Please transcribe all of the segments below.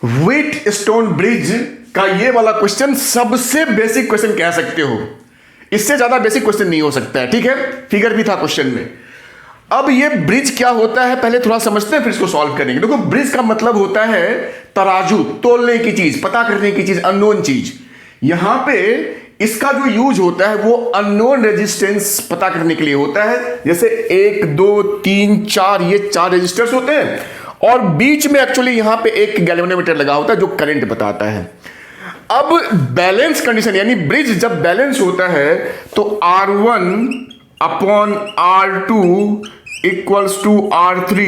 Wheat stone bridge का ये वाला क्वेश्चन सबसे बेसिक क्वेश्चन कह सकते हो, इससे ज्यादा बेसिक क्वेश्चन नहीं हो सकता है। ठीक है, फिगर भी था क्वेश्चन में। अब ये ब्रिज क्या होता है पहले थोड़ा समझते हैं, फिर इसको सॉल्व करेंगे। देखो, ब्रिज का मतलब होता है तराजू, तोलने की चीज, पता करने की चीज, अननोन चीज। यहां पे इसका जो यूज होता है वो अननोन रेजिस्टेंस पता करने के लिए होता है। जैसे 1 2 3 4 ये 4 रेजिस्टर्स होते हैं और बीच में एक्चुअली यहां पे एक गैल्वेनोमीटर लगा होता है जो करंट बताता है। अब बैलेंस कंडीशन यानी ब्रिज जब बैलेंस होता है तो R1 upon R2 equals to R3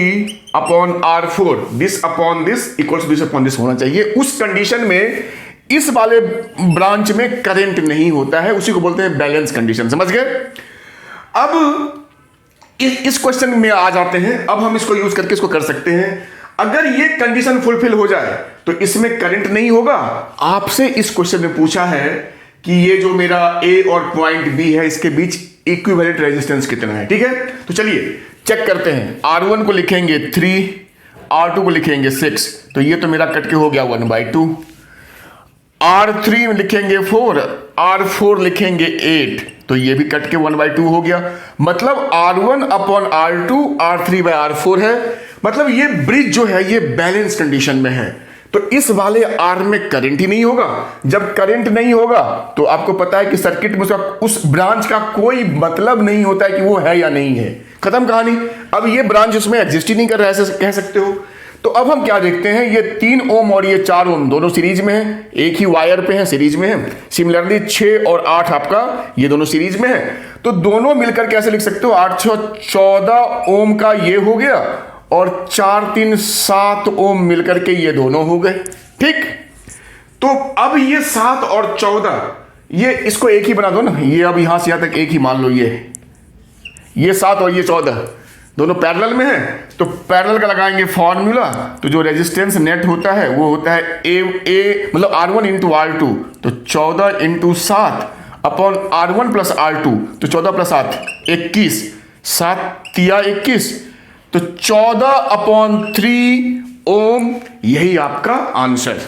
upon R4, this upon this equals this upon this होना चाहिए। उस कंडीशन में इस वाले ब्रांच में करंट नहीं होता है, उसी को बोलते हैं बैलेंस कंडीशन। समझ गए? अब इस क्वेश्चन में आ जाते हैं। अब हम इसको यूज करके इसको कर सकते हैं। अगर ये कंडीशन फुलफिल हो जाए तो इसमें करंट नहीं होगा। आपसे इस क्वेश्चन में पूछा है कि ये जो मेरा A और पॉइंट B है इसके बीच इक्विवेलेंट रेजिस्टेंस कितना है। ठीक है, तो चलिए चेक करते हैं। R1 को लिखेंगे 3, R2 को लिखेंगे 6, तो ये तो मेरा कट के हो गया 1/2। R3 में लिखेंगे 4, R4 लिखेंगे 8, तो ये भी कट के 1/2 हो गया। मतलब R1 अपॉन R2 R3/R4 है। मतलब ये ब्रिज जो है ये बैलेंस कंडीशन में है, तो इस वाले R में करंट ही नहीं होगा। जब करंट नहीं होगा तो आपको पता है कि सर्किट में उस ब्रांच का कोई मतलब नहीं होता है कि वो है या नहीं है। खत्म कहानी। अब ये ब्रांच उसमें एग्जिस्ट ही नहीं कर रहा है, ऐसे कह सकते हो। तो अब हम क्या देखते हैं, ये 3 ओम और ये 4 ओम दोनों सीरीज में है, एक ही वायर पे है, सीरीज में है। सिमिलरली 6 और 8 आपका ये दोनों सीरीज में है, तो दोनों मिलकर कैसे लिख सकते हो, 8 6 14 ओम का ये हो गया और 4 3 7 ओम मिलकर के ये दोनों हो गए। ठीक, तो अब ये 7 और 14 ये इसको एक ही बना दो ना, ये अब यहां से यहां तक एक ही मान लो। ये 7 और ये 14 दोनों पैरेलल में है, तो पैरेलल का लगाएंगे फॉर्मूला। तो जो रेजिस्टेंस नेट होता है वो होता है ए मतलब R1 इंटू R2, तो 14 into 7 upon R1 plus R2, तो 14 प्लस 7 21, 7 तिया 21, तो 14 अपॉन 3 ओम, यही आपका आंसर।